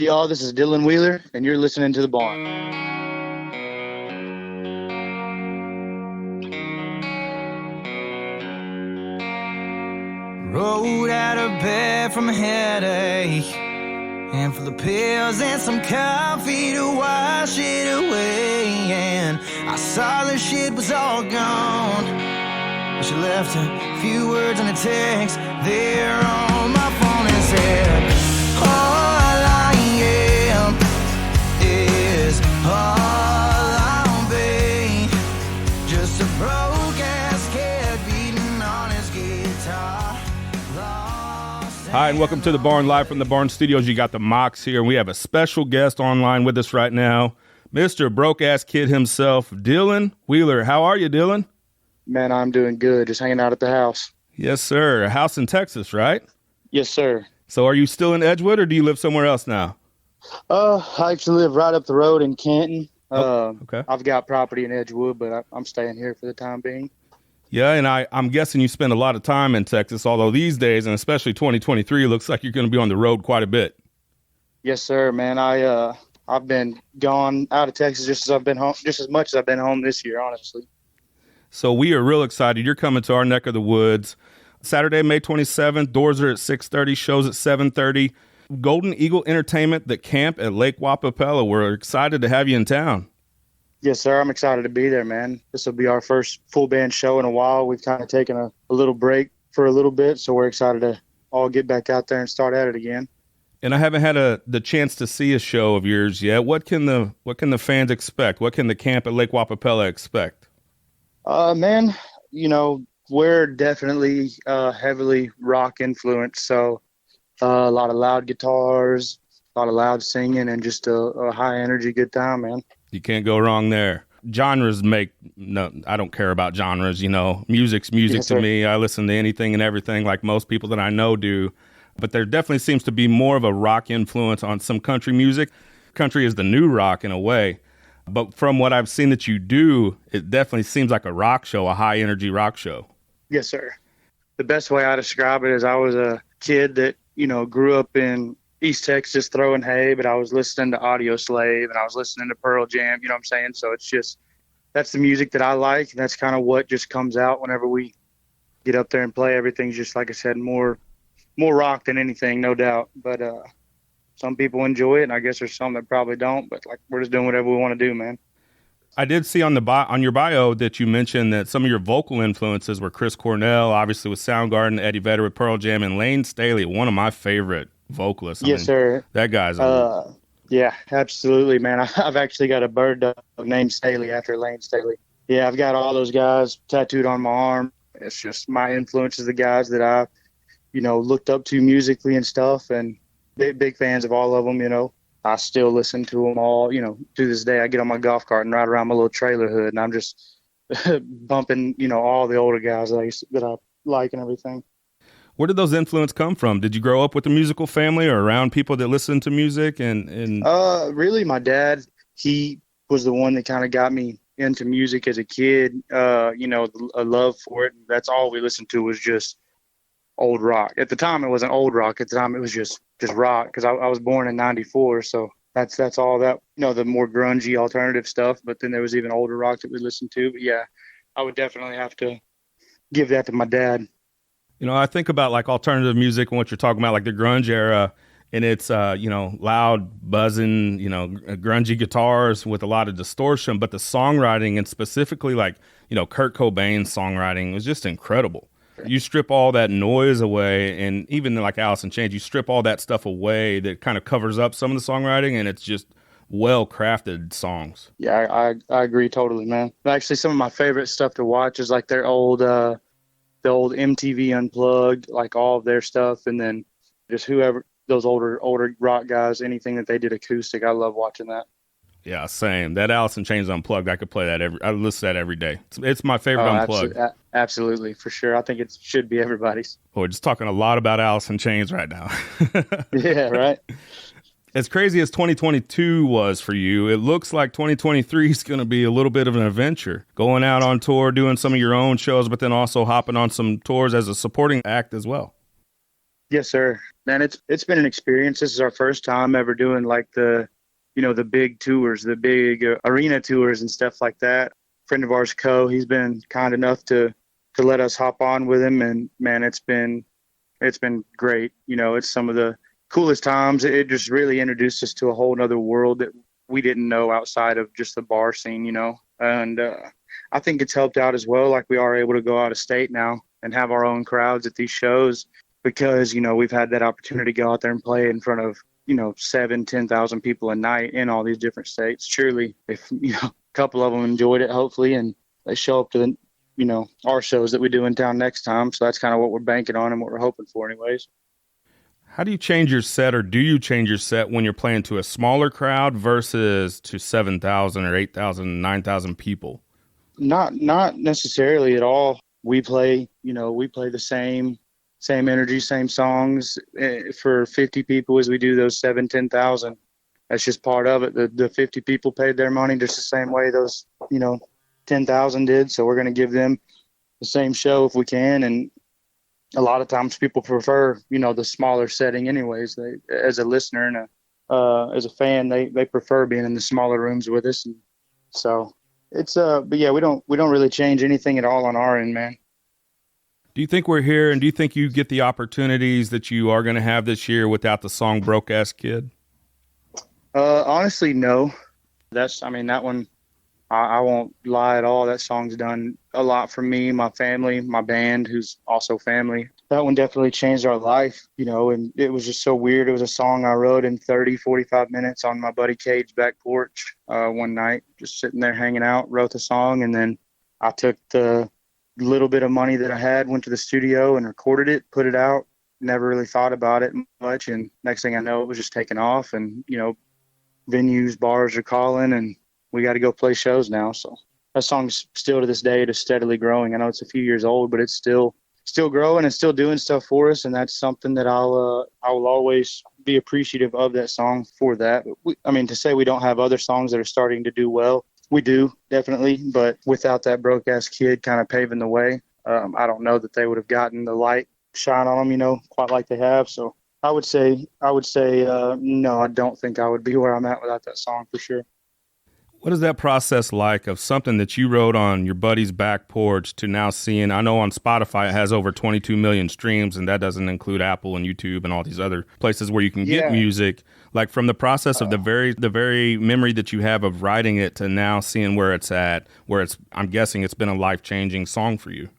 Y'all, this is Dylan Wheeler, and you're listening to The Barn. Rolled out of bed from a headache, handful of pills and some coffee to wash it away. And I saw the shit was all gone. She left a few words in a text there on my phone and said, all I am is all I'll be, just a broke-ass kid beating on his guitar. Hi, and welcome to The Barn, live from the Barn Studios. You got the Mox here, and we have a special guest online with us right now, Mr. Broke-Ass Kid himself, Dylan Wheeler. How are you, Dylan? Man, I'm doing good. Just hanging out at the house. Yes, sir. A house in Texas, right? Yes, sir. So are you still in Edgewood, or do you live somewhere else now? I actually live right up the road in Canton. Okay. I've got property in Edgewood, but I'm staying here for the time being. Yeah, and I'm guessing you spend a lot of time in Texas, although these days, and especially 2023, it looks like you're going to be on the road quite a bit. Yes, sir, man. I've been gone out of Texas just as I've been home, just as much as I've been home this year, honestly. So we are real excited. You're coming to our neck of the woods. Saturday, May 27th. Doors are at 6:30. Shows at 7:30. Golden Eagle Entertainment, the camp at Lake Wappapello. We're excited to have you in town. Yes, sir. I'm excited to be there, man. This will be our first full band show in a while. We've kind of taken a little break for a little bit, so we're excited to all get back out there and start at it again. And I haven't had the chance to see a show of yours yet. What can the fans expect? What can the camp at Lake Wappapello expect? Man, we're definitely heavily rock influenced, so a lot of loud guitars, a lot of loud singing, and just a high energy good time, man. You can't go wrong there. Genres I don't care about genres, music's music Yes, to sir. me. I listen to anything and everything like most people that I know do, but there definitely seems to be more of a rock influence on some country music. Country is the new rock in a way. But from what I've seen that you do, it definitely seems like a rock show, a high-energy rock show. Yes, sir. The best way I describe it is I was a kid that, grew up in East Texas throwing hay, but I was listening to Audio Slave and I was listening to Pearl Jam, you know what I'm saying? So it's just, that's the music that I like. And that's kind of what just comes out whenever we get up there and play. Everything's just, like I said, more rock than anything, no doubt. But some people enjoy it, and I guess there's some that probably don't, but we're just doing whatever we want to do, man. I did see on your bio that you mentioned that some of your vocal influences were Chris Cornell, obviously with Soundgarden, Eddie Vedder with Pearl Jam, and Layne Staley, one of my favorite vocalists. Yes, sir. That guy's yeah, absolutely, man. I've actually got a bird dog named Staley after Layne Staley. Yeah, I've got all those guys tattooed on my arm. It's just my influences, the guys that I, looked up to musically and stuff, and big fans of all of them, I still listen to them all, to this day. I get on my golf cart and ride around my little trailer hood, and I'm just bumping, all the older guys that I like and everything. Where did those influences come from? Did you grow up with a musical family or around people that listen to music? And really, my dad, he was the one that kind of got me into music as a kid, a love for it. That's all we listened to was just old rock. At the time, it wasn't old rock. At the time, it was just rock, because I was born in 94, so that's all that, the more grungy alternative stuff. But then there was even older rock that we listened to. But yeah, I would definitely have to give that to my dad. I think about like alternative music and what you're talking about, like the grunge era, and it's loud, buzzing, grungy guitars with a lot of distortion, but the songwriting, and specifically like Kurt Cobain's songwriting, was just incredible. You strip all that noise away, and even like Alice in Chains, you strip all that stuff away that kind of covers up some of the songwriting, and it's just well-crafted songs. Yeah, I agree totally, man. Actually, some of my favorite stuff to watch is like their old, the old MTV Unplugged, like all of their stuff, and then just whoever, those older rock guys, anything that they did acoustic, I love watching that. Yeah, same. That Alice in Chains Unplugged, I could play that I listen to that every day. It's my favorite Unplugged. Absolutely, for sure. I think it should be everybody's. We're just talking a lot about Alice in Chains right now. Yeah, right. As crazy as 2022 was for you, it looks like 2023 is going to be a little bit of an adventure. Going out on tour, doing some of your own shows, but then also hopping on some tours as a supporting act as well. Yes, sir. Man, it's been an experience. This is our first time ever doing like the big tours, the big arena tours and stuff like that. Friend of ours, he's been kind enough to let us hop on with him, and man, it's been great. It's some of the coolest times. It just really introduced us to a whole nother world that we didn't know outside of just the bar scene. And I think it's helped out as well. Like, we are able to go out of state now and have our own crowds at these shows because, we've had that opportunity to go out there and play in front of, 7,000-10,000 people a night in all these different states. Surely if, a couple of them enjoyed it, hopefully, and they show up to our shows that we do in town next time. So that's kind of what we're banking on and what we're hoping for anyways. How do you change your set, or do you change your set when you're playing to a smaller crowd versus to 7,000 or 8,000, 9,000 people? Not necessarily at all. We play the same energy, same songs for 50 people as we do those 7,000-10,000. That's just part of it. The 50 people paid their money just the same way those 10,000 did. So we're going to give them the same show if we can. And a lot of times people prefer the smaller setting anyways. They, as a listener and as a fan, they prefer being in the smaller rooms with us. And so it's but yeah, we don't really change anything at all on our end, man. Do you think we're here, and do you think you get the opportunities that you are going to have this year without the song Broke Ass Kid? Honestly, no. That one, I won't lie at all. That song's done a lot for me, my family, my band, who's also family. That one definitely changed our life, and it was just so weird. It was a song I wrote in 30, 45 minutes on my buddy Cade's back porch one night, just sitting there hanging out, wrote the song, and then I took the little bit of money that I had, went to the studio and recorded it, put it out, never really thought about it much. And next thing I know, it was just taking off, and, venues, bars are calling, and we got to go play shows now. So that song's still to this day just steadily growing. I know it's a few years old, but it's still growing and still doing stuff for us. And that's something that I will always be appreciative of that song for that. To say we don't have other songs that are starting to do well, we do, definitely, but without that Broke Ass Kid kind of paving the way, I don't know that they would have gotten the light shine on them, quite like they have. So I would say, no, I don't think I would be where I'm at without that song for sure. What is that process like of something that you wrote on your buddy's back porch to now seeing? I know on Spotify it has over 22 million streams, and that doesn't include Apple and YouTube and all these other places where you can get music. Like, from the process of the very memory that you have of writing it to now seeing where it's at, I'm guessing it's been a life-changing song for you.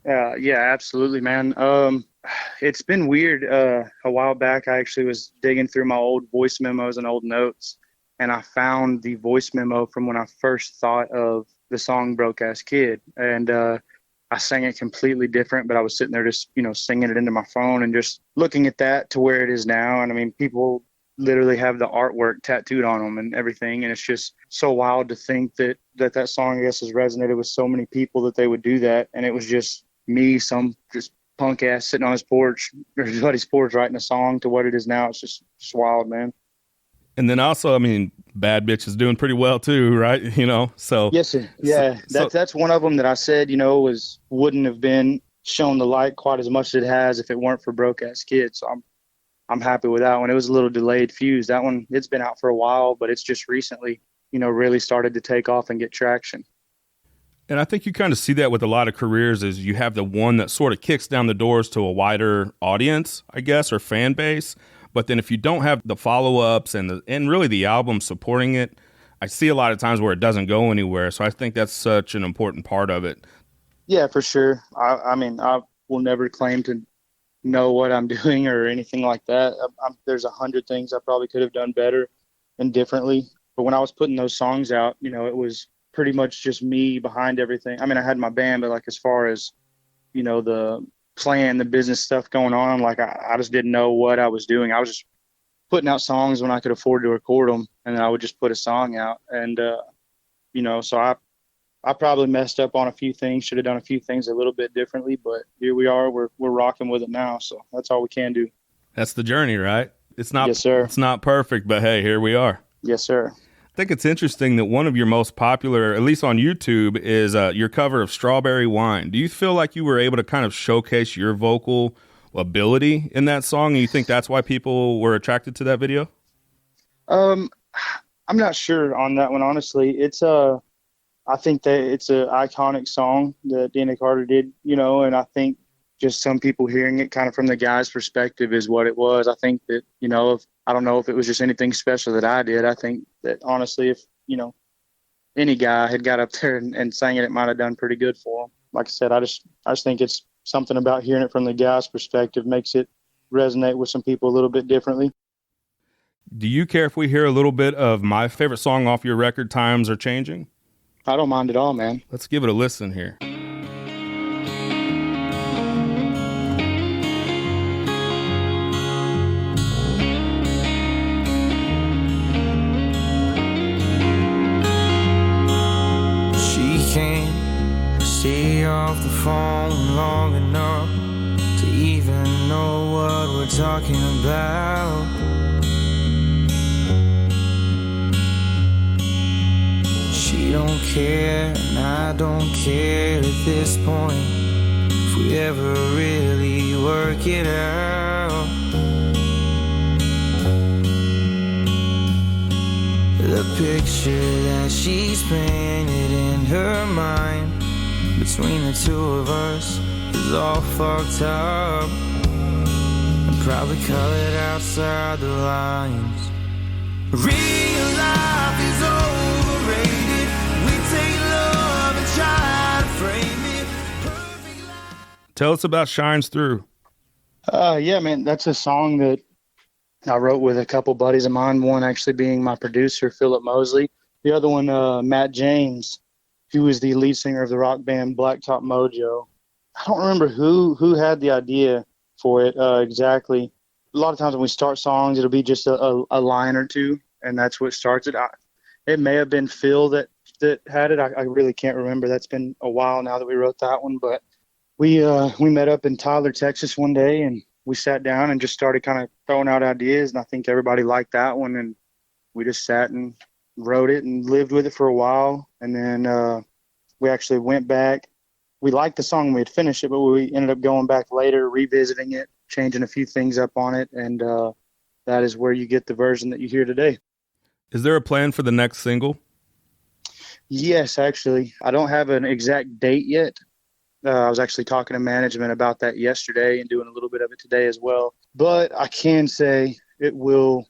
Yeah, absolutely, man. It's been weird. A while back, I actually was digging through my old voice memos and old notes, and I found the voice memo from when I first thought of the song Broke Ass Kid. And I sang it completely different, but I was sitting there just, singing it into my phone and just looking at that to where it is now. And people literally have the artwork tattooed on them and everything. And it's just so wild to think that song, I guess, has resonated with so many people that they would do that. And it was just me, some just punk ass sitting on his porch, or his buddy's porch, writing a song to what it is now. It's just wild, man. And then also, Bad Bitch is doing pretty well too, right? So yes, sir. Yeah, that's one of them that I said, wouldn't have been shown the light quite as much as it has if it weren't for Broke Ass Kid. So I'm happy with that one. It was a little delayed fuse. That one, it's been out for a while, but it's just recently, really started to take off and get traction. And I think you kind of see that with a lot of careers, is you have the one that sort of kicks down the doors to a wider audience, I guess, or fan base. But then if you don't have the follow-ups and really the album supporting it, I see a lot of times where it doesn't go anywhere. So I think that's such an important part of it. Yeah, for sure. I will never claim to know what I'm doing or anything like that. There's 100 things I probably could have done better and differently. But when I was putting those songs out, it was pretty much just me behind everything. I had my band, but as far as, the plan, the business stuff going on, I just didn't know what I was doing. I was just putting out songs when I could afford to record them, and then I would just put a song out. And, so I probably messed up on a few things, should have done a few things a little bit differently, but here we are, we're rocking with it now. So that's all we can do. That's the journey, right? It's not, yes, sir. It's not perfect, but hey, here we are. Yes, sir. I think it's interesting that one of your most popular, at least on YouTube, is your cover of Strawberry Wine. Do you feel like you were able to kind of showcase your vocal ability in that song? And you think that's why people were attracted to that video? I'm not sure on that one, honestly. I think that it's an iconic song that Dana Carter did, and I think just some people hearing it kind of from the guy's perspective is what it was. I think that, I don't know if it was just anything special that I did. I think that honestly, if, any guy had got up there and sang it might have done pretty good for him. Like I said, I just think it's something about hearing it from the guy's perspective makes it resonate with some people a little bit differently. Do you care if we hear a little bit of my favorite song off your record, Times Are Changing? I don't mind at all, man. Let's give it a listen here. Stay off the phone long enough to even know what we're talking about. She don't care and I don't care at this point if we ever really work it out. The picture that she's painted in her mind between the two of us is all fucked up and probably colored outside the lines. Real life is overrated. We take love and try to frame it. Perfect life. Tell us about Shines Through. Yeah, man, that's a song that I wrote with a couple buddies of mine, one actually being my producer, Philip Mosley. The other one, Matt James, who was the lead singer of the rock band Blacktop Mojo. I don't remember who had the idea for it exactly. A lot of times when we start songs, it'll be just a line or two, and that's what starts it. It may have been Phil that had it. I really can't remember. That's been a while now that we wrote that one. But we met up in Tyler, Texas one day, and we sat down and just started kind of throwing out ideas, and I think everybody liked that one, and we just sat and wrote it and lived with it for a while. And then we actually went back. We liked the song when we had finished it, but we ended up going back later, revisiting it, changing a few things up on it, and that is where you get the version that you hear today. Is there a plan for the next single? Yes, actually. I don't have an exact date yet. I was actually talking to management about that yesterday and doing a little bit of it today as well. But I can say we will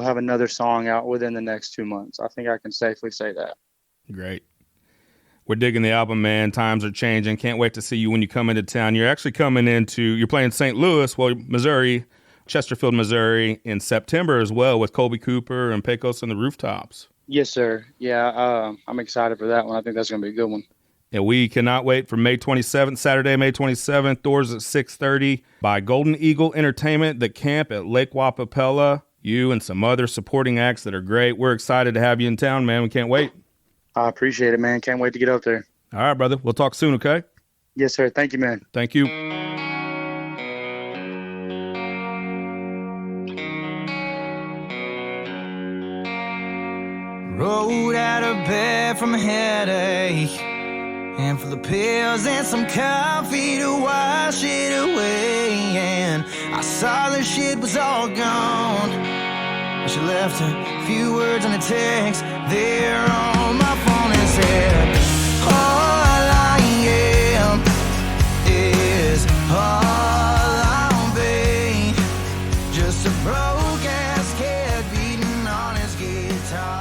have another song out within the next 2 months. I think I can safely say that. Great. We're digging the album, man. Times Are Changing. Can't wait to see you when you come into town. You're actually you're playing St. Louis, Missouri, Chesterfield, Missouri in September as well with Colby Cooper and Pecos and the Rooftops. Yes, sir. Yeah, I'm excited for that one. I think that's going to be a good one. And we cannot wait for May 27th, Saturday, May 27th, doors at 6:30 by Golden Eagle Entertainment, the camp at Lake Wappapello. You and some other supporting acts that are great. We're excited to have you in town, man. We can't wait. I appreciate it, man. Can't wait to get up there. All right, brother. We'll talk soon, okay? Yes, sir. Thank you, man. Thank you. Rolled out of bed from a headache, and for the pills and some coffee to wash it away. And I saw the shit was all gone. She left a few words on a text there on my phone and said, all I am is all I'll be, just a broke ass kid beating on his guitar.